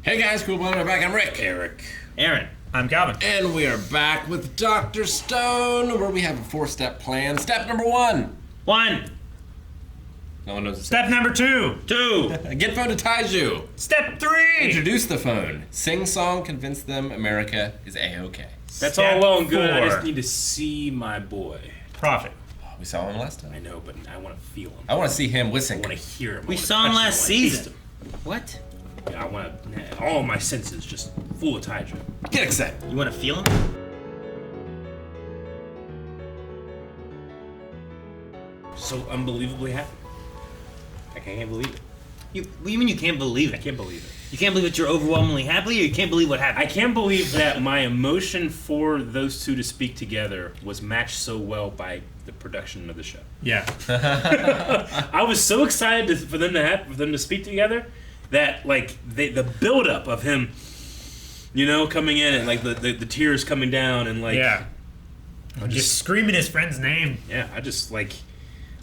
Hey guys, cool blender back. I'm Rick. Eric. Aaron. I'm Calvin. And we are back with Dr. Stone, where we have a 4-step plan. Step number 1. 1. No one knows the Step number 2. 2. Get phone to Taiju. Step 3. Introduce the phone. Sing song, convince them America is A-OK. That's Step all well and good. 4. I just need to see my boy. Profit. We saw him last time. I know, but I want to feel him. I want to see him I listen. want to hear him. We saw him last season. What? Yeah, I want to. All my senses just full of Taiju. Get excited. You want to feel him? So unbelievably happy. I can't believe it. What do you mean you can't believe I it? can't believe it. You can't believe that you're overwhelmingly happy, or you can't believe what happened? I can't believe that my emotion for those two to speak together was matched so well by the production of the show. Yeah. I was so excited for them to speak together that like the buildup of him, coming in and like the tears coming down and like just screaming his friend's name. Yeah, I just like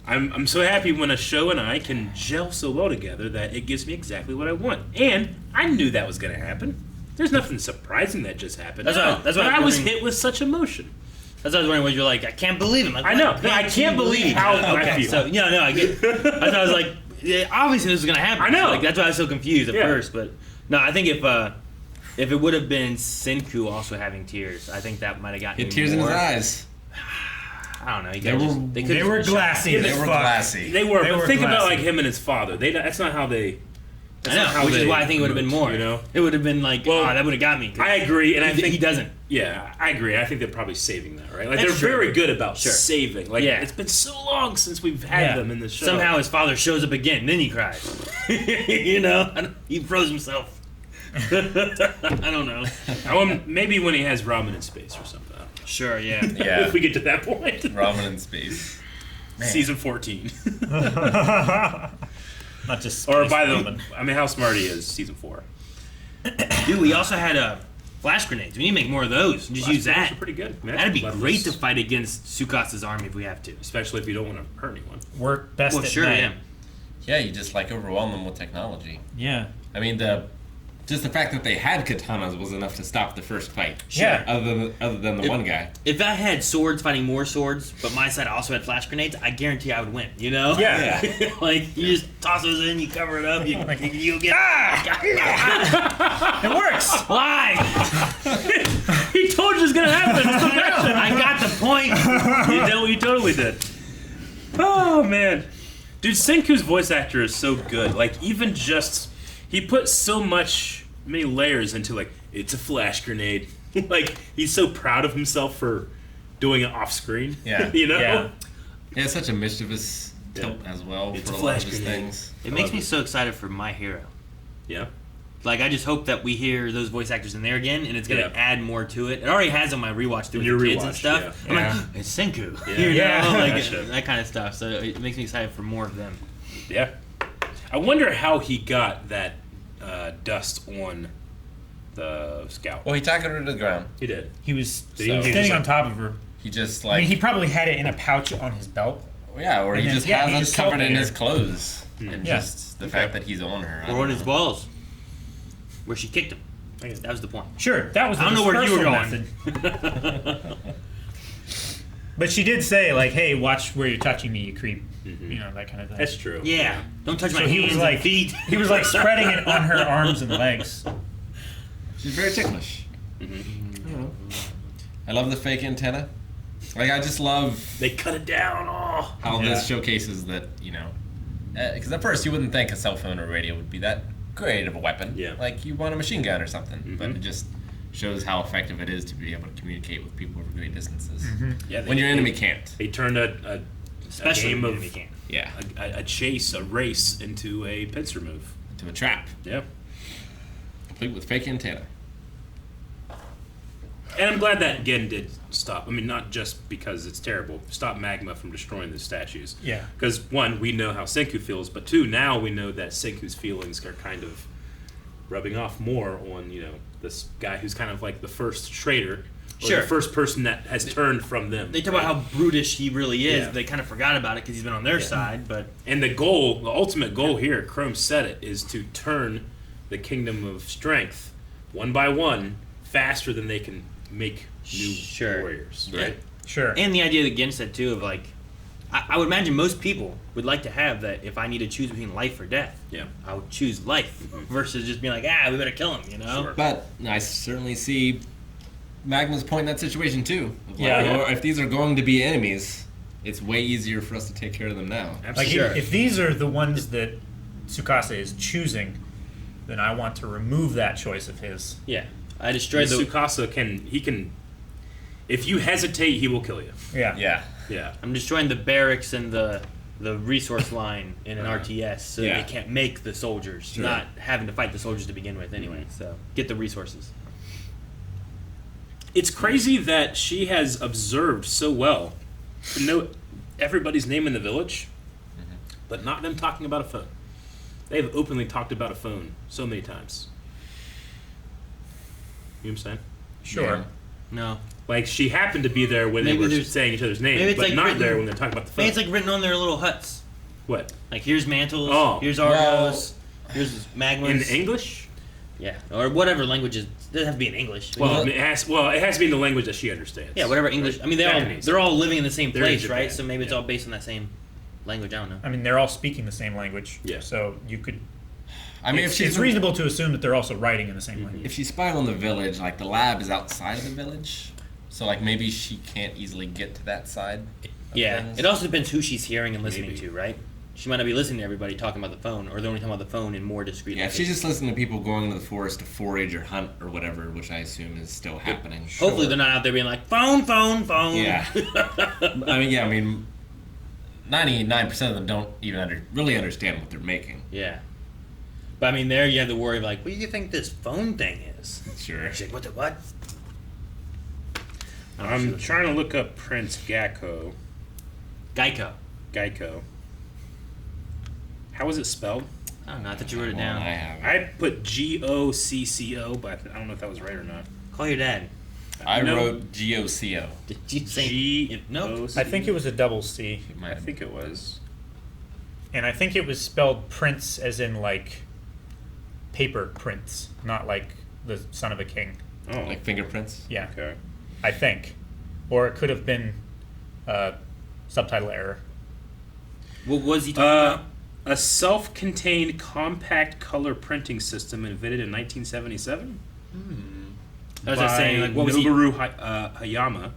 I'm so happy when a show and I can gel so well together that it gives me exactly what I want. And I knew that was gonna happen. There's nothing surprising that just happened. That's what I was hit with such emotion. That's what I was wondering. What you're like? I can't believe him. Like, I know. I can't believe how I feel. So I get. That's why I was like, yeah, obviously this was gonna happen. I know. So, like, that's why I was so confused at first. But no, I think if it would have been Senku also having tears, I think that might have gotten He had tears in his eyes. I don't know. They were glassy. They were glassy. They were. They But were think about glassy. like him and his father. That's not how they. I know, which is why I think it would have been more. It would have been like, that would have got me. I agree, and I think he doesn't. Yeah, I agree. I think they're probably saving that, right? Like That's they're true. very good about saving. Like it's been so long since we've had them in the show. Somehow his father shows up again, then he cries. He froze himself. I don't know. Maybe when he has ramen in space or something. I don't know. Sure, yeah. If we get to that point. Ramen in space. Man. Season 14. Not just Or by the how smart he is, season 4. Dude, we also had flash grenades. We need to make more of those and just use that. Are pretty good. That'd be great to fight against Tsukasa's army if we have to. Especially if you don't want to hurt anyone. work best at Sure, night. yeah. Yeah, you just like overwhelm them with technology. Yeah. I mean, just the fact that they had katanas was enough to stop the first fight. Yeah. Other than the one guy. If I had swords fighting more swords, but my side also had flash grenades, I guarantee I would win, Yeah. Like, you just toss those in, you cover it up, you get... It works. Why? He told you it was going to happen. I got the point. You totally did. Oh, man. Dude, Senku's voice actor is so good. Like, even just... He put so many layers into, like, it's a flash grenade. Like, he's so proud of himself for doing it off screen. Yeah. Yeah. Yeah, it's such a mischievous tilt as well It's for a a lot of flash his grenade. things. It makes me so excited for My Hero. Yeah. Like, I just hope that we hear those voice actors in there again, and it's going to Yeah. add more to it. It already has on my rewatch through Your the kids and rewatch, stuff. yeah. I'm like, it's Senku. Yeah. Like, Gotcha. that kind of stuff. So it makes me excited for more of them. Yeah. I wonder how he got that dust on the scout. Well, he tackled her to the ground. He did. He was So- standing on top of her. He just I mean, he probably had it in a pouch on his belt. yeah, or he And then- just yeah, has he it just covered in felt his there. clothes. And Yeah. just the fact that he's on her. I Or don't on his know. balls. Where she kicked him. That was the point. Sure, that was the I don't know where you were dispersal method. But she did say, like, hey, watch where you're touching me, you creep. That kind of thing. That's true. Yeah. Don't touch my So he hands was like, and feet. he was like spreading it on her arms and legs. She's very ticklish. I love the fake antenna. Like, I just love They cut it down. Oh. how Yeah. this showcases that, because at first you wouldn't think a cell phone or radio would be that great of a weapon. Yeah. Like, you want a machine gun or something. But it just shows how effective it is to be able to communicate with people over great distances. Yeah, When your enemy can't. They turned a Especially game when of we can't. Yeah. a chase, a race into a pincer move. To a trap. Yeah. Complete with fake antenna. And I'm glad that again did stop. I mean, not just because it's terrible. Stop Magma from destroying the statues. Yeah. Because one, we know how Senku feels, but two, now we know that Senku's feelings are kind of rubbing off more on this guy who's kind of like the first traitor. Or Sure. the first person that has turned from them. They talk about how brutish he really is. Yeah. They kind of forgot about it because he's been on their side, but... And the ultimate goal here, Chrome said it, is to turn the Kingdom of Strength one by one faster than they can make new Sure. warriors, Yeah. right? Sure. And the idea against it too of like, I would imagine most people would like to have that. If I need to choose between life or death, Yeah. I would choose life versus just being like, we better kill him. You know? Sure. But I certainly see Magma's point in that situation too. Of like, Yeah. If these are going to be enemies, it's way easier for us to take care of them now. Like Absolutely. if these are the ones that Tsukasa is choosing, then I want to remove that choice of his. Yeah. I destroyed the. Tsukasa can. If you hesitate, he will kill you. Yeah. Yeah. Yeah. I'm destroying the barracks and the resource line in an Uh-huh. RTS so Yeah. they can't make the soldiers, Sure. not having to fight the soldiers to begin with anyway. So get the resources. It's crazy that she has observed so well to know everybody's name in the village, but not them talking about a phone. They have openly talked about a phone so many times. You know what I'm saying? Sure. Yeah. No. Like, she happened to be there when Maybe they were there's- saying each other's maybe names, it's but like not written- there when they're talking about the phone. Maybe it's like written on their little huts. What? Like here's Mantles, Oh. here's Well- Argos, here's Magmas. In English? Yeah, or whatever languages. It doesn't have to be in English. Well, it has to be in the language that she understands. yeah, whatever English. Right? I mean, Japanese. they're all living in the same They're in place, Japan, right? So maybe it's yeah. all based on that same language. I don't know. I mean, they're all speaking the same language. Yeah. So you could. I mean, it's, if she's it's reasonable to assume that they're also writing in the same language. If she's spying on the village, like the lab is outside of the village, so like maybe she can't easily get to that side. Of Yeah, things. it also depends who she's hearing and listening Maybe. to, right? She might not be listening to everybody talking about the phone, or they're only talking about the phone in more discreet. Yeah, if she's just listening to people going into the forest to forage or hunt or whatever, which I assume is still happening. Hopefully, they're not out there being like phone, phone, phone. Yeah. I mean, 99% of them don't even really understand what they're making. Yeah. But I mean, there you have the worry of like, what do you think this phone thing is? Sure. She's like, what the what? I'm trying to look up Prince Gakko. Geico. How is it spelled? I don't know. I thought you wrote it Well, down. I have. I put Gocco, but I don't know if that was right or not. Call your dad. I No. wrote GOCO. Did you say G. no? I think it was a double C, I think it was. and I think it was spelled Prince as in like paper prince, not like the son of a king. Oh, Like fingerprints. Yeah, okay. I think, or it could have been subtitle error. What was he talking about? A self-contained compact color printing system invented in 1977 I was by just saying, like, what was he? Noboru Hayama.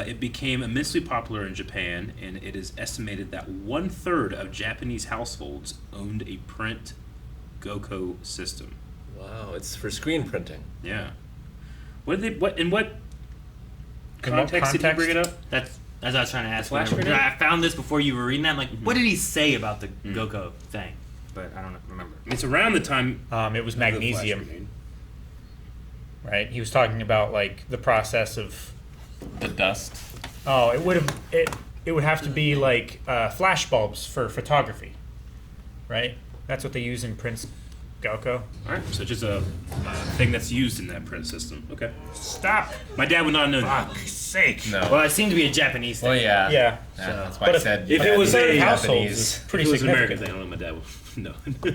It became immensely popular in Japan, and it is estimated that 1/3 of Japanese households owned a print Gokko system. Wow, it's for screen printing. Yeah. In what context did he context? bring it up? That's as I was trying to ask. Flash whenever- grenade? I found this before you were reading that. I'm like, what did he say about the Gokko thing? But I don't remember. It's around the time It was of the Flash magnesium, grenade. right? He was talking about like the process of. The dust. Oh, it would have to be like flash bulbs for photography, right? That's what they use in Prince Gokko. All right, so just a thing that's used in that print system. Okay. Stop! My dad would not know that. Fuck's sake! No. Well, it seemed to be a Japanese thing. Well, yeah. Yeah. That's why But I said. if it was third a households Japanese. is If pretty it was an American significant. thing, I don't know my dad would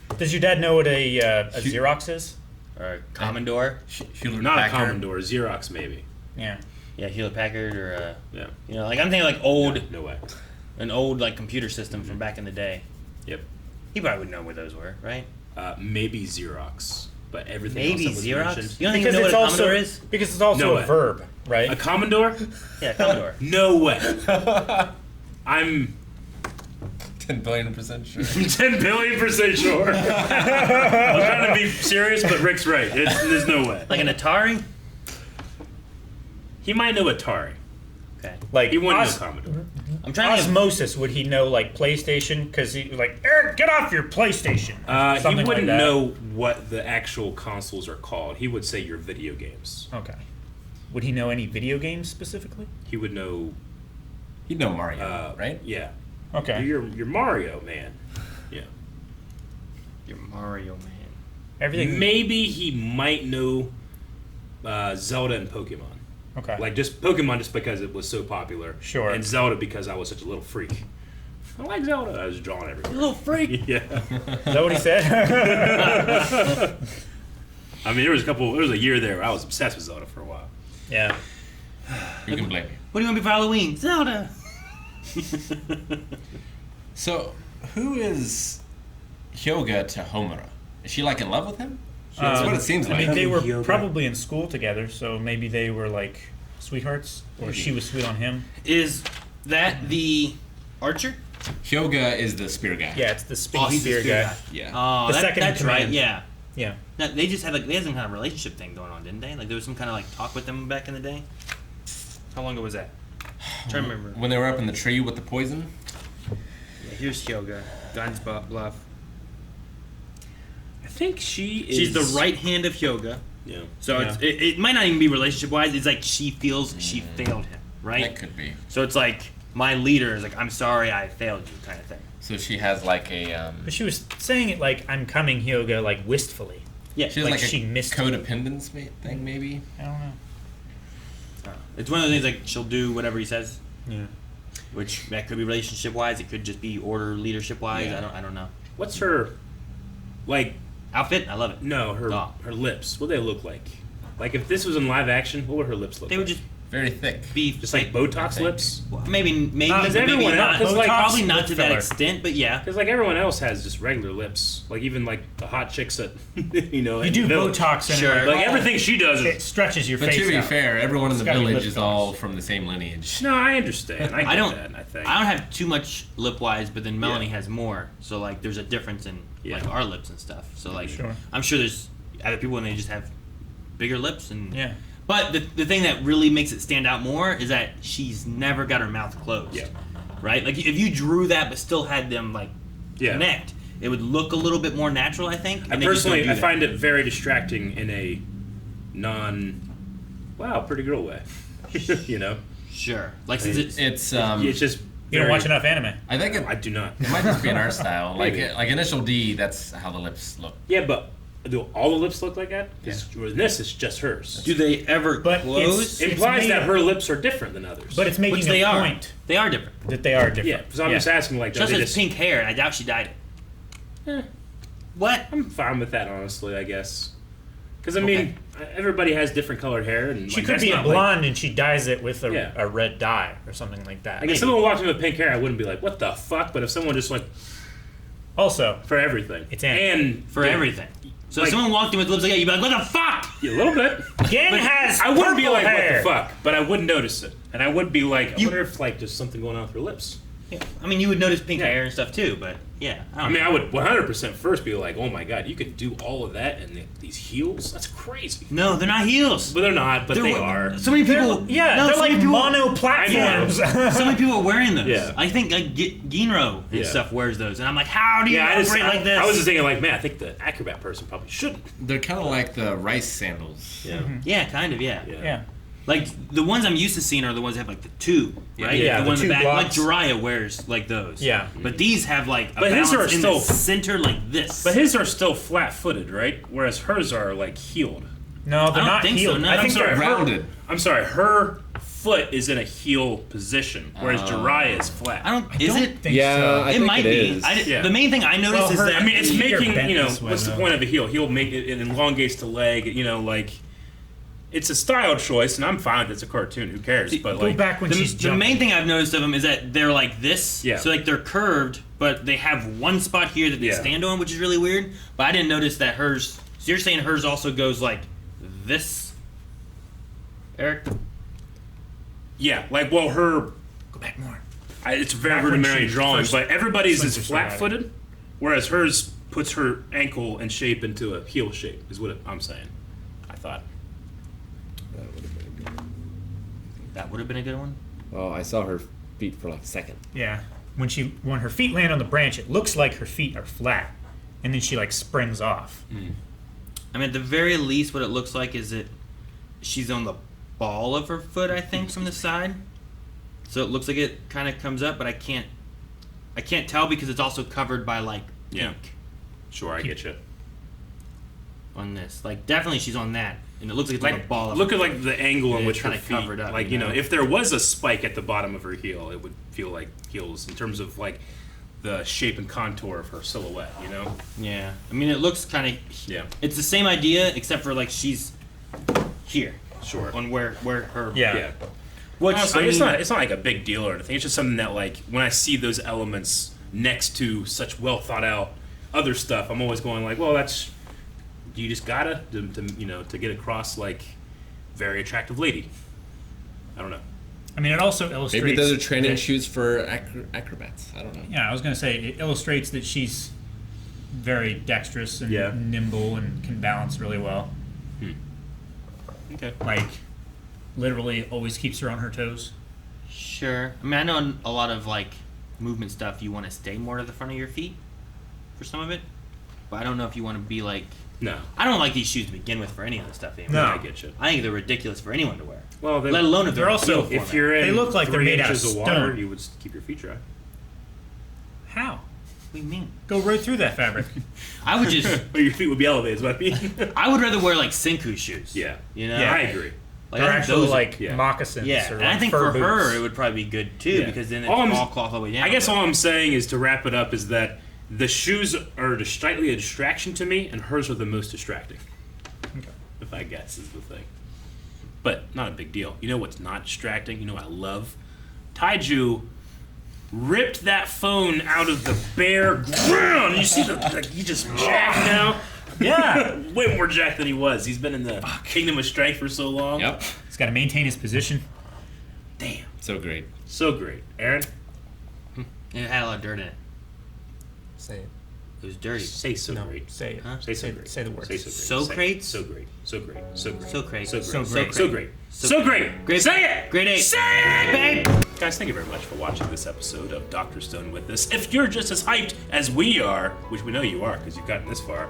no. Does your dad know what a Xerox is? Or a Commodore. Hewlett Not a Packard. Commodore, Xerox maybe. Yeah. Yeah, Hewlett Packard or Yeah. like I'm thinking like old, No way. an old like computer system from back in the day. Yep. He probably would know where those were, right? Maybe Xerox, but everything Maybe else that was Xerox. mentioned. You don't even know what a Commodore is? Because it's also No a way. verb, right? A Commodore? Yeah, Commodore. No way. I'm 10 billion% sure. 10 billion% sure. I was trying to be serious, but Rick's right. There's no way. Like an Atari. He might know Atari. Okay. Like He wouldn't know Commodore. I'm trying to. osmosis, would he know like PlayStation? Because he was like, Eric, get off your PlayStation. He Something wouldn't like that. know what the actual consoles are called. He would say your video games. Okay. Would he know any video games specifically? He would know. He'd know Mario, right? Yeah. Okay. You're Mario, man. Yeah. You're Mario Man. Everything. Maybe he might know Zelda and Pokemon. Okay. Like just Pokemon just because it was so popular. Sure. And Zelda because I was such a little freak. I like Zelda. I was drawing everything. You little freak. Yeah. Is that what he said? I mean, there was a year there where I was obsessed with Zelda for a while. Yeah. You can blame me. What do you want to be for Halloween? Zelda. So, who is Hyoga to Homura? Is she like in love with him? That's what it seems I like. mean, they were Yoga. probably in school together, so maybe they were like sweethearts, or she was sweet on him. Is that the archer? Hyoga is the spear guy. Yeah, it's the Oh, he's the spear spear guy. Yeah. Oh, The second in that's right. command. Yeah. Yeah. That, they just had they had some kind of relationship thing going on, didn't they? Like there was some kind of like talk with them back in the day. How long ago was that? I'm trying to remember. When they were up in the tree with the poison. Yeah, here's Hyoga. Guns Bluff. I think she's She's the right hand of Hyoga. Yeah. So Yeah. it might not even be relationship wise. It's like she feels she failed him, right? That could be. So it's like my leader is like, I'm sorry I failed you, kind of thing. So she has like a But she was saying it like, I'm coming, Hyoga, like wistfully. Yeah, she has like, she a missed codependence thing maybe. I don't know. it's one of those things like she'll do whatever he says, Yeah. which that could be relationship wise. It could just be order leadership wise. Yeah. I don't know. What's her, like? Outfit, I love it. No, her Oh. her lips. What do they look like? Like if this was in live action, what would her lips look They like? would just Very thick. be Just like Botox lips. well, maybe Because but maybe everyone not. else- 'cause, like, Probably not lip to that filler. extent, but yeah. Because like everyone else has just regular lips. Like even like the hot chicks that you know. You in do the village. Botox and Sure. it, Like everything she does is. it stretches your But face to be out. fair, everyone in the gotta be village lip is fillers. all from the same lineage. No, I understand. I get I don't. that. I think. I don't have too much lip wise, but then Melanie Yeah. has more. So like, there's a difference in Yeah. like our lips and stuff. So like, Sure. I'm sure there's other people and they just have bigger lips and. Yeah. But the thing that really makes it stand out more is that she's never got her mouth closed. Yeah. Right. Like if you drew that but still had them like Yeah. connect, it would look a little bit more natural, I think. I and they just don't personally, do I that. find it very distracting in a wow, pretty girl way. You know, Sure. Like since it's It's it's just. You don't very- watch enough anime. I think I do not. it might just be an art style. Like Maybe. like initial D, that's how the lips look. Yeah, but do all the lips look like that? Because this is just hers. do they ever But close? It it's implies made- that her lips are different than others. But it's making Which a they are. point They are different. that they are different. yeah, so I'm just asking, like, Just are they has pink hair, and I doubt she dyed it. Eh, What? I'm fine with that, honestly. I guess. Because I mean, everybody has different colored hair, and She like, could that's be a not, like- blonde and she dyes it with a, Yeah. a red dye or something like that. Like, if someone walked in with pink hair, I wouldn't be like, "What the fuck?" But if someone just like Also, for everything, It's anime. and For yeah, everything. So Like- if someone walked in with lips like that, you'd be like, what the fuck? yeah, a little bit. Gen has I wouldn't be purple like, hair. "What the fuck?" But I would notice it, and I would be like, "I You- wonder if like there's something going on with her lips." Yeah. I mean, you would notice pink Yeah. hair and stuff too, but yeah. I mean, I would 100% first be like, "Oh my god, you could do all of that and these heels? That's crazy." No, they're not heels. But they're not. But they are. So many people. Yeah, no, they're so like many people, mono platforms. so many people are wearing those. Yeah. I think like Ginro and Yeah. stuff wears those, and I'm like, how do you Yeah, operate like this? I was just thinking, like, man, I think the acrobat person probably shouldn't. They're kind of like the rice sandals. Yeah. Yeah, kind of. Yeah. yeah. Like the ones I'm used to seeing are the ones that have like the two, right? Yeah, the the one in two the back. blocks. Like Jiraiya wears like those. Yeah. But these have like a But his balance are in still- the center like this. But his are still flat-footed, right? Whereas hers are like heeled. No, they're I don't not think so, healed. no. I I'm think sorry, they're Rounded. I'm sorry, her foot is in a heel position, whereas Jiraiya is flat. I don't. Is don't it? think Yeah, so. I It think might it be. is. Yeah. The main thing I noticed Well, is her- that I mean, it's Feet are making, bent you know, this way, what's the though. point of a heel? Heel make it elongates the leg, you know, like it's a style choice, and I'm fine if it's a cartoon. Who cares? But Go like, back when the, she's the jumping. main thing I've noticed of them is that they're like this. Yeah. So like they're curved, but they have one spot here that they Yeah. stand on, which is really weird. But I didn't notice that hers. So you're saying hers also goes like this, Eric? yeah, like well, her Go back more. it's a very Back when rudimentary she drawing, first but everybody's is censored somebody. flat-footed, whereas hers puts her ankle and shape into a heel shape. Is what I'm saying. I thought. That would have been a good one. Oh, I saw her feet for like a second. Yeah. When her feet land on the branch, it looks like her feet are flat, and then she like springs off. I mean, at the very least, what it looks like is that she's on the ball of her foot, I think, from the side. So it looks like it kind of comes up, but I can't tell because it's also covered by like pink Yeah. Sure, I get you. on this. Like definitely she's on that, and it looks like it's like a ball. Of Look her at like the angle in Yeah, which it's her kinda feet, covered up, like you know? if there was a spike at the bottom of her heel, it would feel like heels in terms of like the shape and contour of her silhouette. You know? Yeah. I mean, it looks kind of. Yeah. It's the same idea, except for like she's here. Sure. On where her. Yeah. Yeah. Which Honestly, I mean, it's not like a big deal or anything. It's just something that like when I see those elements next to such well thought out other stuff, I'm always going like, well, that's you just gotta to get across like very attractive lady. I don't know. I mean, it also illustrates. Maybe those are training that- shoes for acrobats. I don't know. Yeah, I was gonna say it illustrates that she's very dexterous and Yeah. nimble and can balance really well. Okay. Like, literally always keeps her on her toes. Sure. I mean, I know in a lot of like movement stuff, you want to stay more to the front of your feet for some of it, but I don't know if you want to be like. No. I don't like these shoes to begin with for any of the stuff anymore. No. I get you. I think they're ridiculous for anyone to wear. Well, Let alone if they're also- heel if format. you're in They look like they're 3 made out of inches water, stone. you would keep your feet dry. How? What do you mean? Go right through that fabric. I would just. Or your feet would be elevated. Is what I mean. I would rather wear like Senku shoes. Yeah. You know. Yeah. I agree. Like, They're I think actually those- like yeah. moccasins. Yeah, or and I like think fur for her boots. it would probably be good too Yeah. because then it's All I'm- all cloth all the way down. I guess all I'm saying is to wrap it up is that the shoes are slightly a distraction to me, and hers are the most distracting. Okay. If I guess is the thing. But not a big deal. You know what's not distracting? You know what I love? Taiju ripped that phone out of the bare ground. You see he just jacked now? Yeah. Way more jacked than he was. He's been in the Kingdom of Strength for so long. Yep. He's got to maintain his position. Damn. So great. So great. Aaron? it had a lot of dirt in it. Say it. It was dirty. Say so No, great. say it. Huh? Say so great. Say the word. Say so great. So Say it. great? So great. So great. So great. So great. So great. So So great. great. So great. So So great. Great. Say it. Grade 8. Say it. Babe. Guys, thank you very much for watching this episode of Dr. Stone with us. If you're just as hyped as we are, which we know you are because you've gotten this far,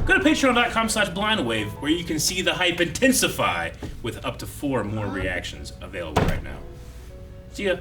go to patreon.com/blindwave where you can see the hype intensify with up to 4 more reactions available right now. See ya.